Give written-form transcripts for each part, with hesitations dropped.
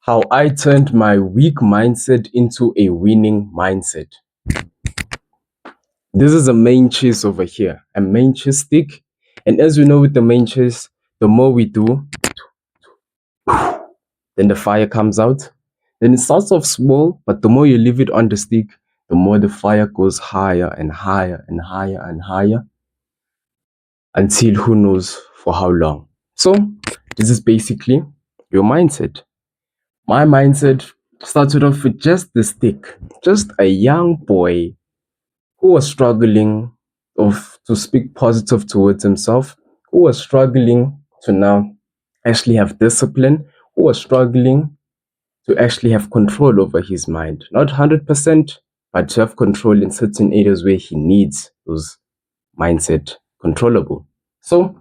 How I turned my weak mindset into a winning mindset. This is a main cheese over here, a main cheese stick. And as we know with the main cheese, the more we do, then the fire comes out. Then it starts off small, but the more you leave it on the stick, the more the fire goes higher and higher and higher and higher until who knows for how long. So this is basically your mindset. My mindset started off with just the stick, just a young boy who was struggling to speak positive towards himself, who was struggling to now actually have discipline, who was struggling to actually have control over his mind. Not 100%, but to have control in certain areas where he needs those mindset controllable. So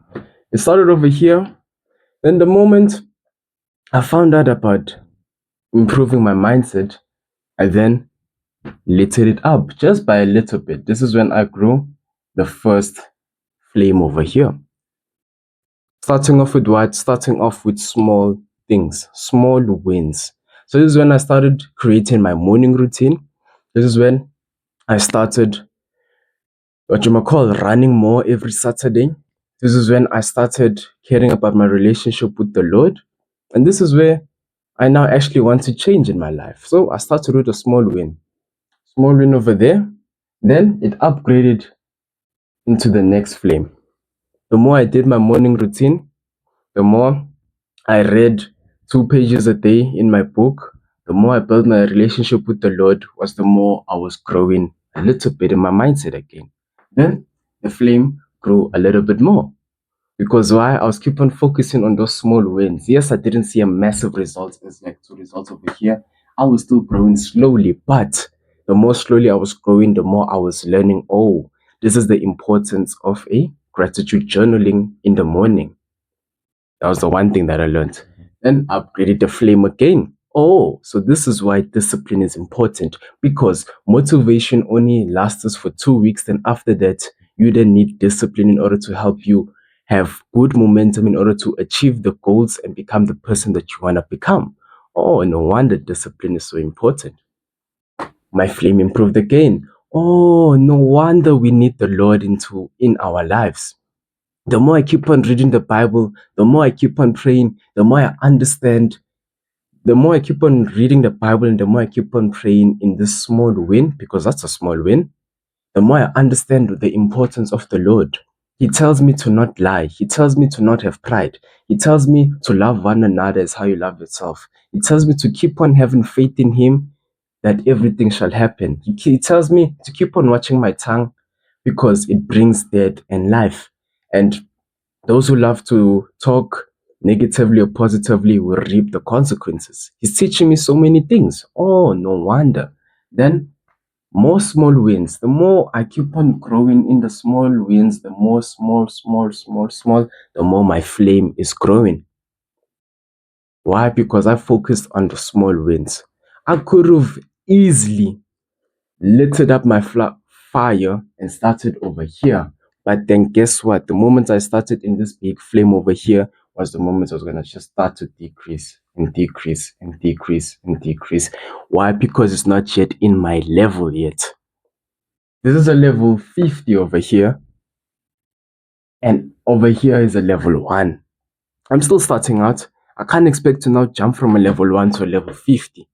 it started over here. Then the moment I found out about improving my mindset, I then lit it up just by a little bit. This is when I grew the first flame over here. Starting off with what? Starting off with small things, small wins. So this is when I started creating my morning routine. This is when I started what you might call running more every Saturday. This is when I started caring about my relationship with the Lord. And this is where I now actually want to change in my life. So I started with a small win. Small win over there. Then it upgraded into the next flame. The more I did my morning routine, the more I read 2 pages a day in my book, the more I built my relationship with the Lord, was the more I was growing a little bit in my mindset again. Then the flame grew a little bit more. Because why? I was keep on focusing on those small wins. Yes, I didn't see a massive result as like 2 results over here. I was still growing slowly, but the more slowly I was growing, the more I was learning. Oh, this is the importance of a gratitude journaling in the morning. That was the one thing that I learned. Then upgraded the flame again. Oh, so this is why discipline is important, because motivation only lasts us for 2 weeks. Then after that, you then need discipline in order to help you have good momentum in order to achieve the goals and become the person that you want to become. Oh, no wonder discipline is so important. My flame improved again. Oh, no wonder we need the Lord in our lives. The more I keep on reading the Bible, the more I keep on praying, the more I understand, the more I keep on reading the Bible and the more I keep on praying in this small win, because that's a small win, the more I understand the importance of the Lord. He tells me to not lie. He tells me to not have pride. He tells me to love one another as how you love yourself. He tells me to keep on having faith in Him that everything shall happen. He tells me to keep on watching my tongue because it brings death and life. And those who love to talk negatively or positively will reap the consequences. He's teaching me so many things. Oh, no wonder. Then more small wins. The more I keep on growing in the small wins, the more small, the more my flame is growing. Why? Because I focused on the small wins. I could have easily lit up my fire and started over here. But then guess what? The moment I started in this big flame over here was the moment I was going to just start to decrease and decrease and decrease and decrease. Why? Because it's not yet in my level yet. This is a level 50 over here. And over here is a level 1. I'm still starting out. I can't expect to now jump from a level 1 to a level 50.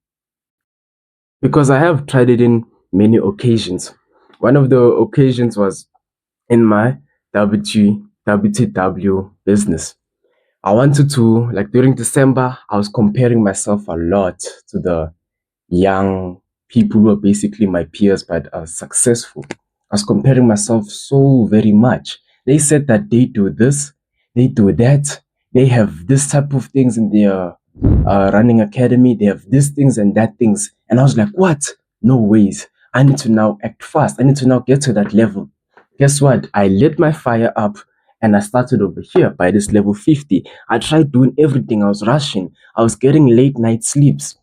Because I have tried it in many occasions. One of the occasions was in my WTW business. I wanted to, like during December, I was comparing myself a lot to the young people who are basically my peers but are successful. I was comparing myself so very much. They said that they do this, they do that, they have this type of things in their running academy, they have these things and that things. And I was like, what? No ways. I need to now act fast. I need to now get to that level. Guess what? I lit my fire up and I started over here by this level 50. I tried doing everything. I was rushing. I was getting late night sleeps.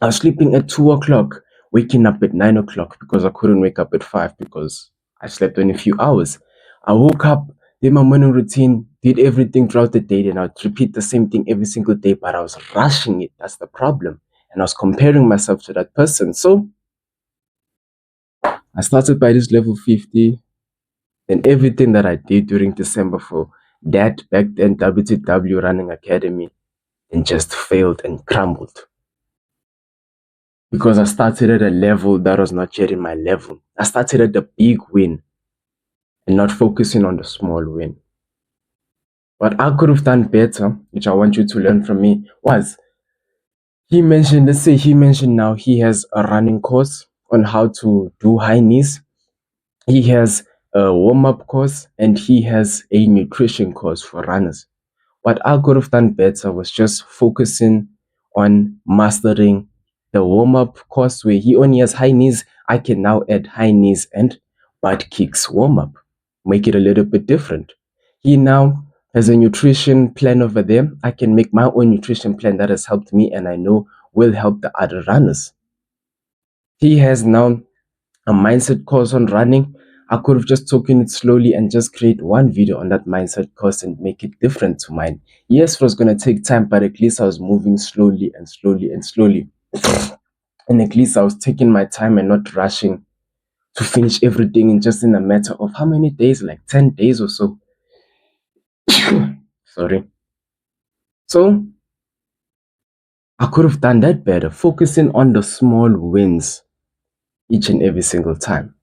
I was sleeping at 2 o'clock, waking up at 9 o'clock because I couldn't wake up at 5 because I slept only a few hours. I woke up, did my morning routine, did everything throughout the day, and I'd repeat the same thing every single day, but I was rushing it. That's the problem. And I was comparing myself to that person. So I started by this level 50, and everything that I did during December for that back then WTW Running Academy and just failed and crumbled. Because I started at a level that was not yet in my level. I started at the big win and not focusing on the small win. What I could have done better, which I want you to learn from me, was let's say he mentioned now he has a running course on how to do high knees. He has a warm-up course and he has a nutrition course for runners. What I could have done better was just focusing on mastering the warm-up course where he only has high knees. I can now add high knees and butt kicks warm-up, make it a little bit different. He now has a nutrition plan over there. I can make my own nutrition plan that has helped me and I know will help the other runners. He has now a mindset course on running. I could have just taken it slowly and just create one video on that mindset course and make it different to mine. Yes, it was going to take time, but at least I was moving slowly and slowly and slowly. And at least I was taking my time and not rushing to finish everything in just in a matter of how many days? Like 10 days or so. Sorry. So I could have done that better, focusing on the small wins each and every single time.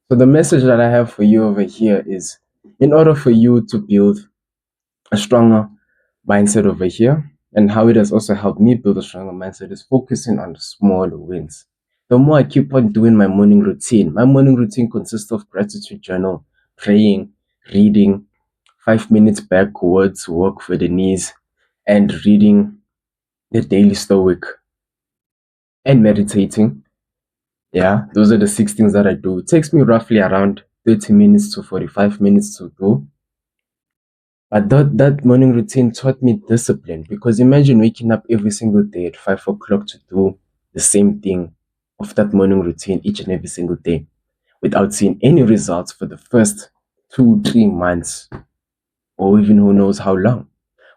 So the message that I have for you over here is, in order for you to build a stronger mindset over here, and how it has also helped me build a stronger mindset, is focusing on the small wins. The more I keep on doing my morning routine consists of gratitude journal, praying, reading, 5 minutes backwards walk for the knees, and reading the daily stoic and meditating. Yeah, those are the 6 things that I do. It takes me roughly around 30 minutes to 45 minutes to do. But that morning routine taught me discipline, because imagine waking up every single day at 5 o'clock to do the same thing of that morning routine each and every single day without seeing any results for the first 2-3 months, or even who knows how long.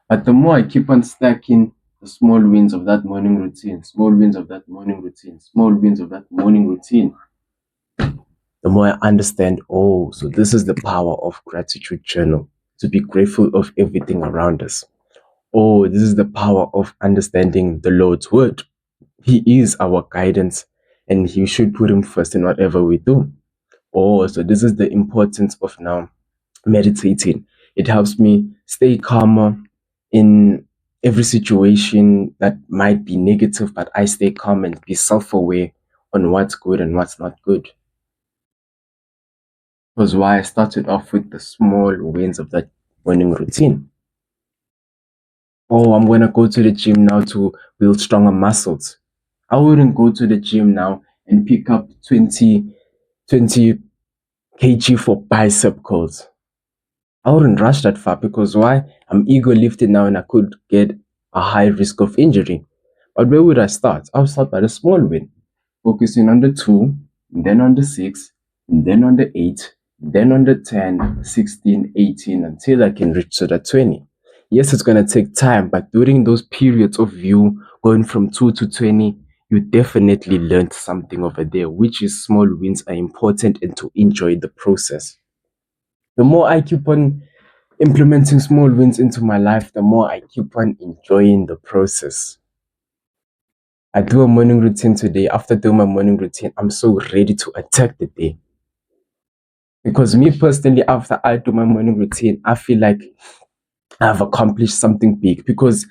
But the more I keep on stacking the small wins of that morning routine, small wins of that morning routine, small wins of that morning routine, the more I understand, oh, so this is the power of gratitude journal, to be grateful of everything around us. Oh, this is the power of understanding the Lord's word. He is our guidance and He should put Him first in whatever we do. Oh, so this is the importance of now meditating. It helps me stay calmer in every situation that might be negative, but I stay calm and be self-aware on what's good and what's not good. Was why I started off with the small wins of that morning routine. Oh, I'm going to go to the gym now to build stronger muscles. I wouldn't go to the gym now and pick up 20 kg for bicep curls. I wouldn't rush that far, because why? I'm ego lifted now and I could get a high risk of injury. But where would I start? I'll start by the small win, focusing on the 2, and then on the 6, and then on the 8, then on the 10, 16, 18, until I can reach to the 20. Yes, it's going to take time, but during those periods of you going from 2 to 20, you definitely learned something over there, which is small wins are important and to enjoy the process. The more I keep on implementing small wins into my life, the more I keep on enjoying the process. I do a morning routine today. After doing my morning routine, I'm so ready to attack the day. Because me personally, after I do my morning routine, I feel like I've accomplished something big. Because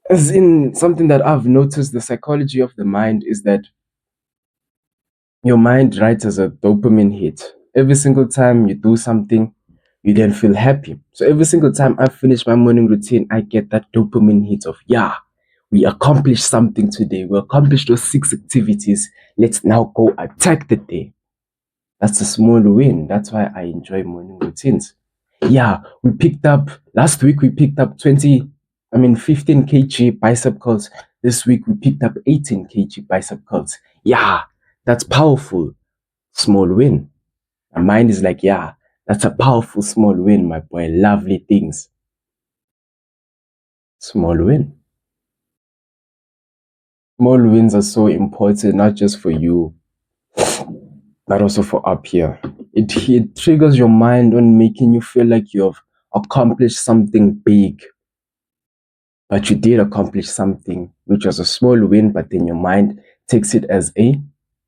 as in something that I've noticed, the psychology of the mind is that your mind writes as a dopamine hit. Every single time you do something, you then feel happy. So every single time I finish my morning routine, I get that dopamine hit of, yeah, we accomplished something today. We accomplished those 6 activities. Let's now go attack the day. That's a small win. That's why I enjoy morning routines. Yeah, last week we picked up 15 kg bicep curls. This week we picked up 18 kg bicep curls. Yeah, that's powerful. Small win. My mind is like, yeah, That's a powerful small win, my boy. Lovely things. Small win. Small wins are so important, not just for you, but also for up here. It triggers your mind on making you feel like you have accomplished something big. But you did accomplish something which was a small win, but then your mind takes it as a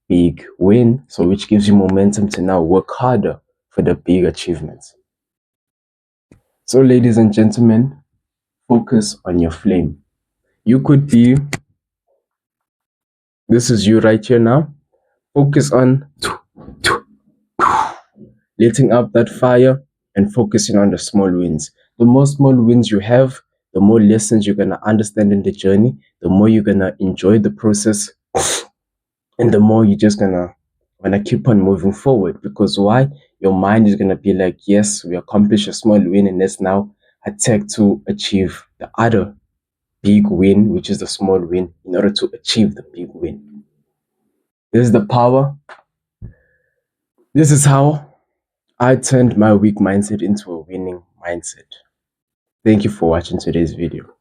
big win. So which gives you momentum to now work harder for the big achievements. So ladies and gentlemen, focus on your flame. You could be, this is you right here now. Focus on letting up that fire and focusing on the small wins. The more small wins you have, the more lessons you're going to understand in the journey, the more you're going to enjoy the process, and the more you're just going to keep on moving forward. Because why? Your mind is going to be like, yes, we accomplished a small win, and let's now attack to achieve the other big win, which is the small win, in order to achieve the big win. This is the power. This is how I turned my weak mindset into a winning mindset. Thank you for watching today's video.